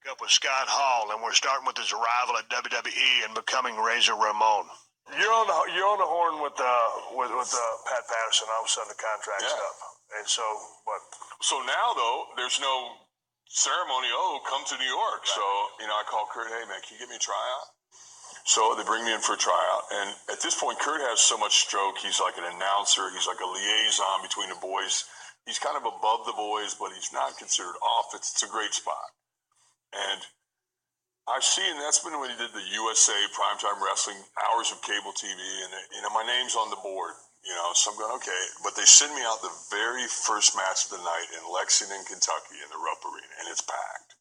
Up with Scott Hall, and we're starting with his arrival at WWE and becoming Razor Ramon. You're on the horn with Pat Patterson. All of a sudden, the contract's up, and so what? So now though, there's no ceremony. Oh, come to New York. Right. So I call Kurt. Hey man, can you get me a tryout? So they bring me in for a tryout, and at this point, Kurt has so much stroke. He's like an announcer. He's like a liaison between the boys. He's kind of above the boys, but he's not considered off. It's a great spot. And I see, and that's been when he did the USA Primetime Wrestling, hours of cable TV, and my name's on the board, so I'm going, okay. But they send me out the very first match of the night in Lexington, Kentucky, in the Rupp Arena, and it's packed.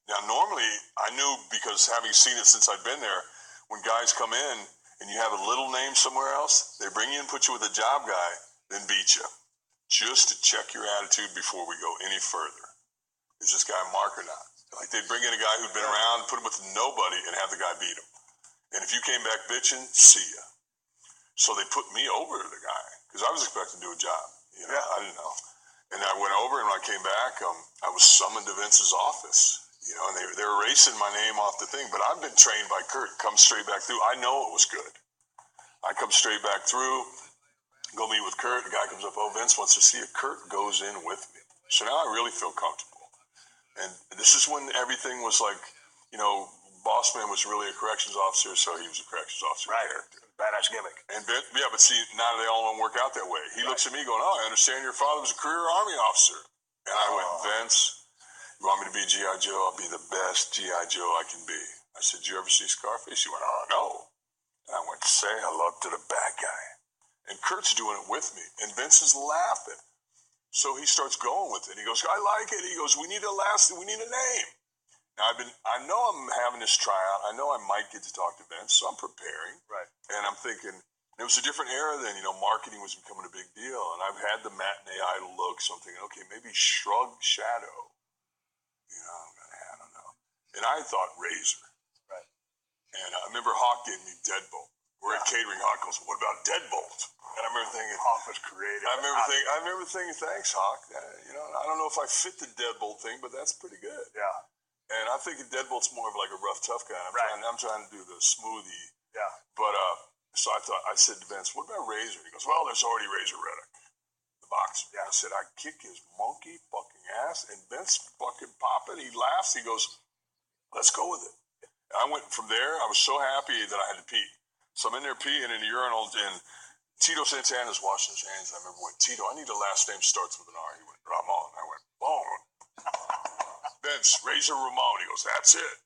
Now, normally, I knew, because having seen it since I'd been there, when guys come in and you have a little name somewhere else, they bring you in, put you with a job guy, then beat you, just to check your attitude before we go any further. Is this guy Mark or not? Like, they'd bring in a guy who'd been around, put him with nobody, and have the guy beat him. And if you came back bitching, see ya. So they put me over to the guy, because I was expecting to do a job. I didn't know. And I went over, and when I came back, I was summoned to Vince's office. And they were erasing my name off the thing. But I've been trained by Kurt, come straight back through. I know it was good. I come straight back through, go meet with Kurt. The guy comes up, oh, Vince wants to see you. Kurt goes in with me. So now I really feel comfortable. And this is when everything was like, Bossman was really a corrections officer, so he was a corrections officer. Right. Badass gimmick. And but see, now they all don't work out that way. He looks at me going, oh, I understand your father was a career Army officer. And I went, Vince, you want me to be G.I. Joe? I'll be the best G.I. Joe I can be. I said, did you ever see Scarface? He went, oh, no. And I went, say hello to the bad guy. And Kurt's doing it with me. And Vince is laughing. So he starts going with it. He goes, I like it. He goes, we need a name. Now I know I'm having this tryout. I know I might get to talk to Vince, so I'm preparing. Right. And I'm thinking, it was a different era then, marketing was becoming a big deal. And I've had the matinee idol look, so I'm thinking, okay, maybe Shrug Shadow. I don't know. And I thought Razor. Right. And I remember Hawk gave me Deadbolt. We're at Catering. Hawk goes, what about Deadbolt? And I remember thinking, Hawk was creative. I remember thinking, thanks, Hawk. I don't know if I fit the Deadbolt thing, but that's pretty good. Yeah. And I'm thinking Deadbolt's more of like a rough, tough guy. I'm trying to do the smoothie. Yeah. But so I said to Vince, what about Razor? He goes, well, there's already Razor Reddick, the boxer. Yeah. I said, I kick his monkey fucking ass, and Vince fucking popping. He laughs. He goes, let's go with it. And I went from there. I was so happy that I had to pee. So I'm in there peeing in the urinal, and Tito Santana's washing his hands. I remember when Tito, I need a last name starts with an R. He went, Ramon. I went, boom. Vince, Razor Ramon. He goes, that's it.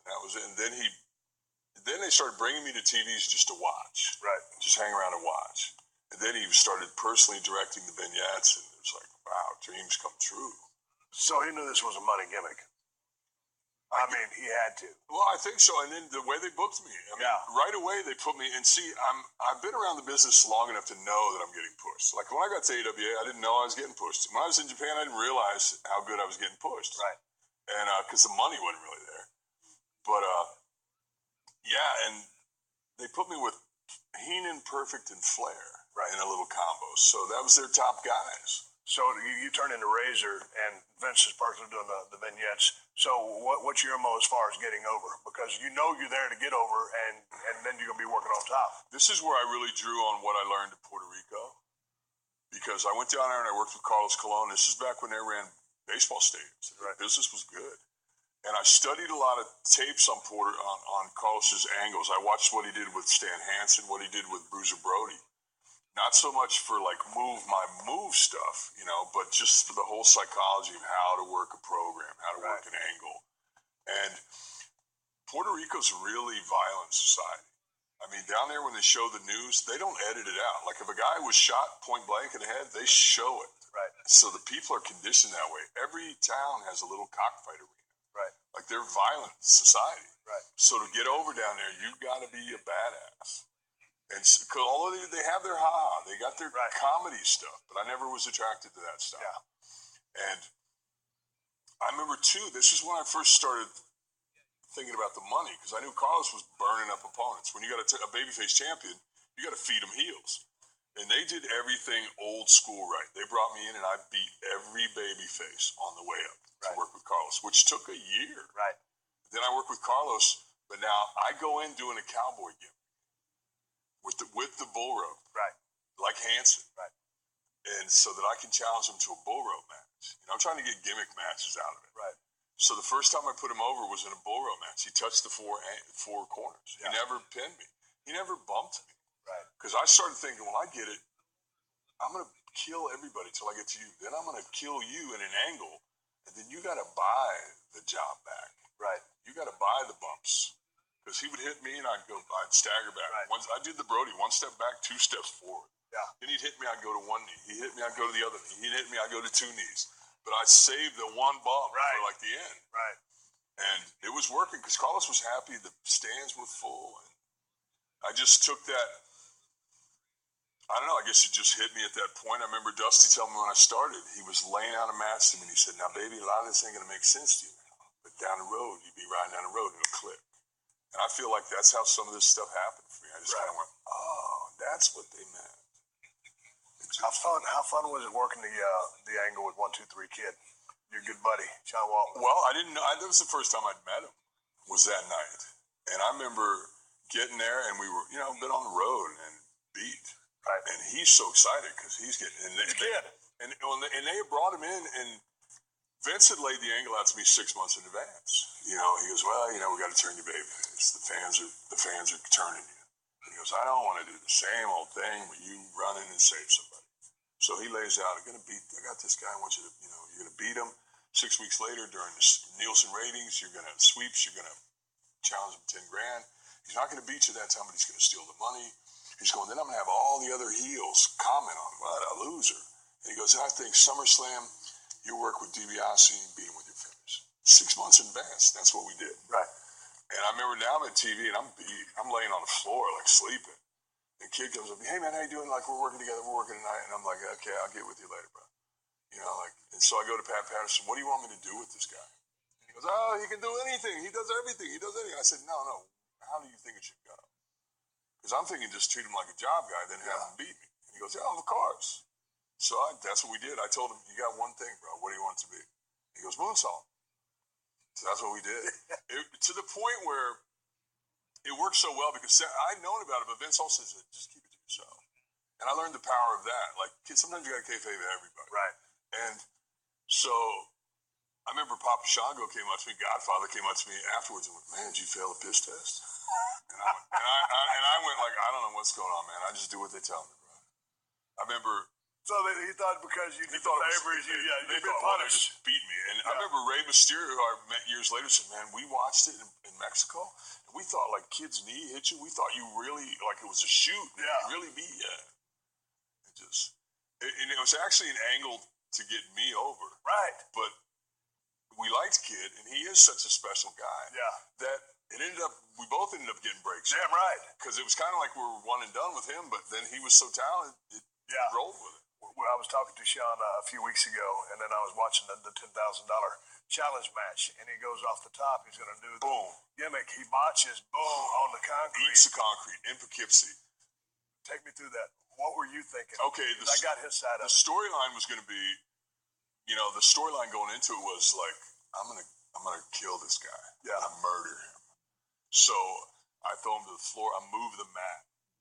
And that was it. And then they started bringing me to TVs just to watch. Right. Just hang around and watch. And then he started personally directing the vignettes, and it was like, wow, dreams come true. So he knew this was a money gimmick. I mean, he had to. Well, I think so. And then the way they booked me, right away they put me. And see, I've been around the business long enough to know that I'm getting pushed. Like when I got to AWA, I didn't know I was getting pushed. When I was in Japan, I didn't realize how good I was getting pushed. Right. And because the money wasn't really there. But and they put me with Heenan, Perfect, and Flair in a little combo. So that was their top guys. So you turn into Razor, and Vince is personally doing the vignettes. So what's your MO as far as getting over? Because you're there to get over, and then you're going to be working on top. This is where I really drew on what I learned in Puerto Rico. Because I went down there and I worked with Carlos Colon. This is back when they ran baseball stadiums. Right. Business was good. And I studied a lot of tapes on Carlos's angles. I watched what he did with Stan Hansen, what he did with Bruiser Brody. Not so much for like move stuff, but just for the whole psychology of how to work a program, how to work an angle. And Puerto Rico's a really violent society. I mean, down there when they show the news, they don't edit it out. Like if a guy was shot point blank in the head, they show it. Right. So the people are conditioned that way. Every town has a little cockfight arena. Right. Like they're a violent society. Right. So to get over down there, you've got to be a badass. And although they have their they got their comedy stuff, but I never was attracted to that stuff. Yeah. And I remember too, this is when I first started thinking about the money, because I knew Carlos was burning up opponents. When you got a babyface champion, you got to feed them heels. And they did everything old school right. They brought me in and I beat every babyface on the way up to work with Carlos. which took a year. Right. Then I worked with Carlos, but now I go in doing a cowboy gimmick with the bull rope. Right. Like Hanson. Right. And so that I can challenge him to a bull rope match. I'm trying to get gimmick matches out of it. Right. So the first time I put him over was in a bull rope match. He touched the four corners. Yeah. He never pinned me. He never bumped me. Right. Because I started thinking, well, I get it. I'm going to kill everybody till I get to you. Then I'm going to kill you in an angle. And then you got to buy the job back. Right. You got to buy the bumps. Because he would hit me and I'd stagger back. Right. Once I did the Brody, 1 step back, 2 steps forward. Yeah. Then he'd hit me, I'd go to one knee. He'd hit me, I'd go to the other knee. He'd hit me, I'd go to 2 knees. But I saved the one bump for like the end. Right. And it was working because Carlos was happy. The stands were full. And I just took that. I don't know. I guess it just hit me at that point. I remember Dusty telling me when I started, he was laying out a match to me and he said, now, baby, a lot of this ain't going to make sense to you now. But down the road, you'd be riding down the road and it'll click. And I feel like that's how some of this stuff happened for me. I just kind of went, oh, that's what they meant. How fun was it working the angle with 1, 2, 3 Kid? Your good buddy, Sean Waltman. Well, I didn't know. That was the first time I'd met him. Was that night, and I remember getting there, and we were, been on the road and beat. Right. And he's so excited because he's getting. And he's a kid. And they had brought him in, and Vince had laid the angle out to me 6 months in advance. He goes, well, we got to turn you baby. The fans are turning you. And he goes, I don't want to do the same old thing where you run in and save somebody. So he lays out, I got this guy, I want you to, you're going to beat him. 6 weeks later, during the Nielsen ratings, you're going to sweeps, you're going to challenge him $10,000. He's not going to beat you that time, but he's going to steal the money. He's going, then I'm going to have all the other heels comment on him. What a loser. And he goes, I think SummerSlam, you work with DiBiase and beat him with your finish. 6 months in advance. That's what we did. Right. And I remember now I'm at TV and I'm beat. I'm laying on the floor, like sleeping. And Kid comes up, hey man, how you doing? Like, we're working together, we're working tonight. And I'm like, okay, I'll get with you later, bro. And so I go to Pat Patterson, what do you want me to do with this guy? And he goes, oh, he can do anything. He does everything. I said, no. How do you think it should go? Because I'm thinking just treat him like a job guy, then have him beat me. And he goes, yeah, of course. So that's what we did. I told him, you got one thing, bro. What do you want it to be? He goes, moonsault. So that's what we did. To the point where it worked so well because I'd known about it, but Vince also said, just keep it to yourself. And I learned the power of that. Like, sometimes you got to kayfabe everybody. Right. And so I remember Papa Shango came up to me, Godfather came up to me afterwards and went, man, did you fail the piss test? And I went like, I don't know what's going on, man. I just do what they tell me, bro. I remember. So he thought because you did the favors, you've been punished. They just beat me. And I remember Rey Mysterio, who I met years later, said, man, we watched it in Mexico, and we thought, like, kid's knee hit you. We thought you really, like, it was a shoot. Yeah. It really beat you. And it was actually an angle to get me over. Right. But we liked Kid, and he is such a special guy. Yeah. That we both ended up getting breaks. Damn right. Because it was kind of like we were one and done with him, but then he was so talented, it rolled with it. I was talking to Sean a few weeks ago, and then I was watching the $10,000 challenge match, and he goes off the top. He's going to do the gimmick. He botches, boom, on the concrete. Eats the concrete in Poughkeepsie. Take me through that. What were you thinking? Okay, I got his side of it. The storyline was going to be, the storyline going into it was like, I'm gonna kill this guy. Yeah. I murder him. So I throw him to the floor. I move the mat.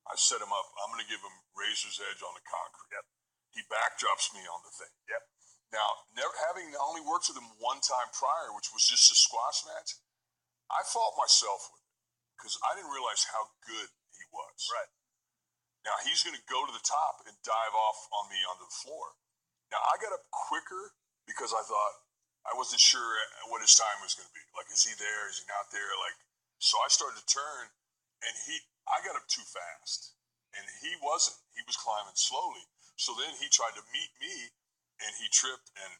I set him up. I'm gonna give him razor's edge on the concrete. Yep. He backdrops me on the thing. Yep. Now, having only worked with him one time prior, which was just a squash match, I fought myself with it because I didn't realize how good he was. Right. Now he's going to go to the top and dive off on me onto the floor. Now I got up quicker because I thought I wasn't sure what his time was going to be. Like, is he there? Is he not there? Like, so I started to turn, and I got up too fast, and he wasn't. He was climbing slowly. So then he tried to meet me, and he tripped and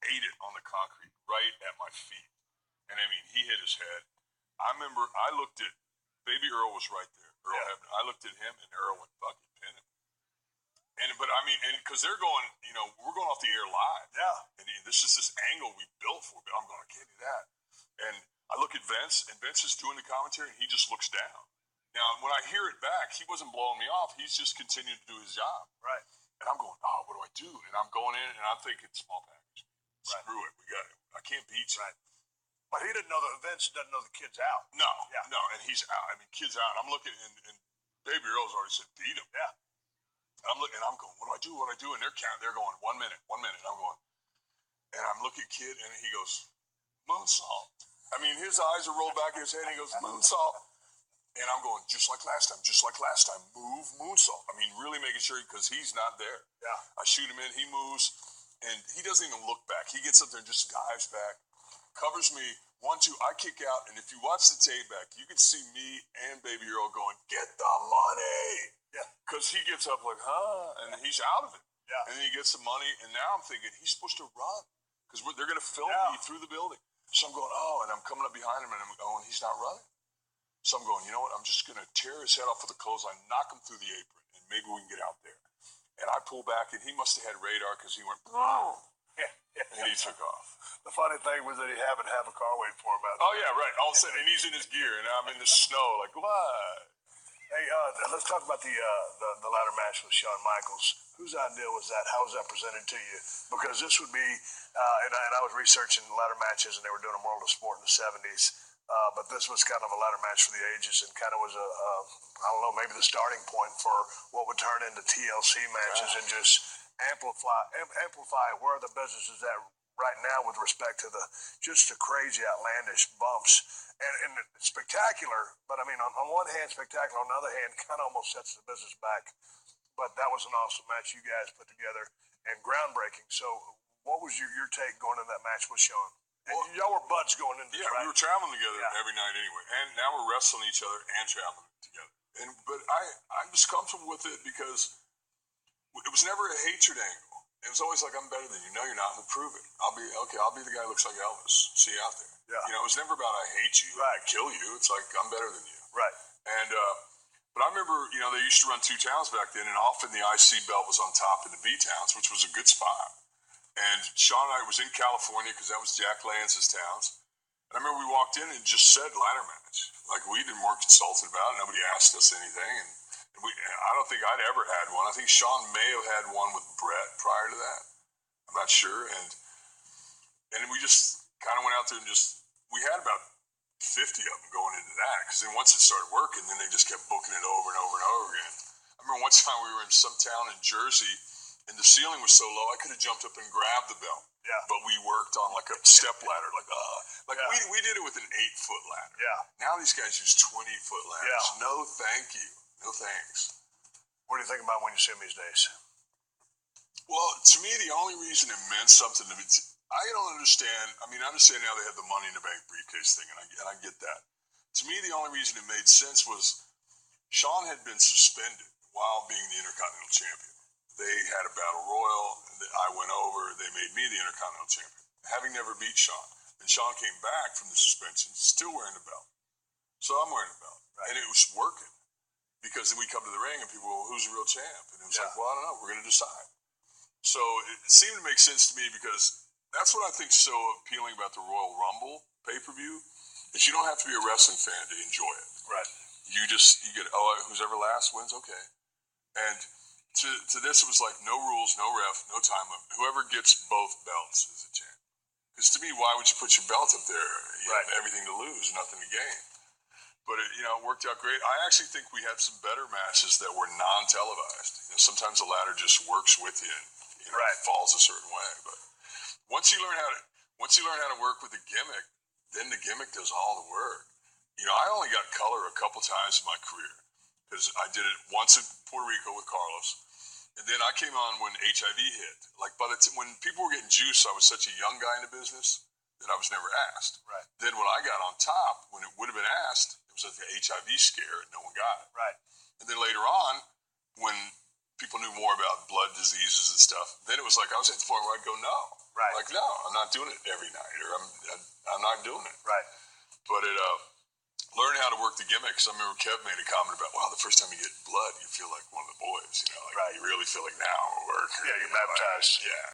ate it on the concrete right at my feet. And I mean, he hit his head. I remember I looked at Baby Earl was right there. Earl Hebner. I looked at him, and Earl went, fuck it, pin him. But I mean, and because they're going, we're going off the air live. Yeah. And this is this angle we built for. But I'm going, I can't do that. And I look at Vince, and Vince is doing the commentary, and he just looks down. Now, when I hear it back, he wasn't blowing me off. He's just continuing to do his job. Right. And I'm going, oh, what do I do? And I'm going in, and I'm thinking, small package. Right. Screw it. We got it. I can't beat you. Right. But he didn't know Vince doesn't know the kid's out. No, and he's out. I mean, kid's out. I'm looking, and Baby Earl's already said beat him. Yeah. And I'm looking, and I'm going, what do I do? What do I do? And they're counting. They're going 1 minute. And I'm going, and I'm looking at kid, and he goes, moonsault. I mean, his eyes are rolled back in his head. And he goes, moonsault. And I'm going, just like last time. Move, moonsault. I mean, really making sure, because he's not there. Yeah. I shoot him in. He moves, and he doesn't even look back. He gets up there and just dives back, covers me. 1, 2. I kick out, and if you watch the tape back, you can see me and Baby Earl going, get the money. Yeah. Because he gets up like, huh? And he's out of it. Yeah. And then he gets the money, and now I'm thinking he's supposed to run because they're going to film me through the building. So I'm going, and I'm coming up behind him, and I'm going, he's not running. So I'm going, you know what? I'm just going to tear his head off with a clothesline, knock him through the apron, and maybe we can get out there. And I pull back, and he must have had radar because he went, and he took off. The funny thing was that he happened to have a car waiting for him out there. Oh, yeah, right. All of a sudden, and he's in his gear, and I'm in the snow, like, what? Hey, let's talk about the ladder match with Shawn Michaels. Whose idea was that? How was that presented to you? Because this would be, and I was researching ladder matches, and they were doing a World of Sport in the 70s. But this was kind of a ladder match for the ages, and kind of was I don't know, maybe the starting point for what would turn into TLC matches and just amplify where the business is at right now with respect to the crazy, outlandish bumps and spectacular. But I mean, on one hand, spectacular. On the other hand, kind of almost sets the business back. But that was an awesome match you guys put together and groundbreaking. So, what was your take going into that match with Shawn? Well, y'all were buds going into this, right? We were traveling together every night anyway, and now we're wrestling each other and traveling together. But I'm just comfortable with it because it was never a hatred angle. It was always like, I'm better than you. No, you're not. And prove it. I'll be the guy who looks like Elvis. See you out there. Yeah. You know, it was never about I hate you, I kill you. It's like I'm better than you. Right. And but I remember, you know, they used to run 2 towns back then, and often the IC belt was on top of the B towns, which was a good spot. And Shawn and I was in California because that was Jack Lance's towns. And I remember we walked in and just said ladder match. Like, we weren't consulted about it. Nobody asked us anything. And I don't think I'd ever had one. I think Shawn may have had one with Brett prior to that. I'm not sure. And we just kind of went out there and we had about 50 of them going into that. Because then once it started working, then they just kept booking it over and over and over again. I remember one time we were in some town in Jersey, and the ceiling was so low, I could have jumped up and grabbed the belt. Yeah. But we worked on like a step ladder, we did it with an 8-foot ladder. Yeah. Now these guys use 20-foot ladders. Yeah. No, thank you. No thanks. What do you think about when you see them these days? Well, to me, the only reason it meant something to me, I don't understand. I mean, I understand now they have the Money in the Bank briefcase thing, and I get that. To me, the only reason it made sense was Shawn had been suspended while being the Intercontinental Champion. They had a battle royal. I went over. They made me the Intercontinental Champion, having never beat Shawn. And Shawn came back from the suspension, still wearing the belt. So I'm wearing the belt. Right. And it was working. Because then we come to the ring and people, well, who's the real champ? And it was like, well, I don't know. We're going to decide. So it seemed to make sense to me because that's what I think is so appealing about the Royal Rumble pay-per-view is you don't have to be a wrestling fan to enjoy it. Right. You get, who's ever last wins, okay. And to this, it was like no rules, no ref, no time limit. Whoever gets both belts is a champ. Because to me, why would you put your belt up there? You have everything to lose, nothing to gain. But it worked out great. I actually think we had some better matches that were non-televised. Sometimes the ladder just works with you and it falls a certain way. But once you learn how to work with the gimmick, then the gimmick does all the work. I only got color a couple times in my career because I did it once in Puerto Rico with Carlos. And then I came on when HIV hit. Like when people were getting juice, I was such a young guy in the business that I was never asked. Right. Then when I got on top, when it would have been asked, it was like the HIV scare and no one got it. Right. And then later on, when people knew more about blood diseases and stuff, then it was like I was at the point where I'd go, no. Right. Like, no, I'm not doing it every night, or I'm not doing it. Right. But it learned how to work the gimmicks. I remember Kev made a comment about, wow, the first time you get blood, you feel like one of the boys. Like you really feel like now it'll work. Yeah, you're baptized. Yeah.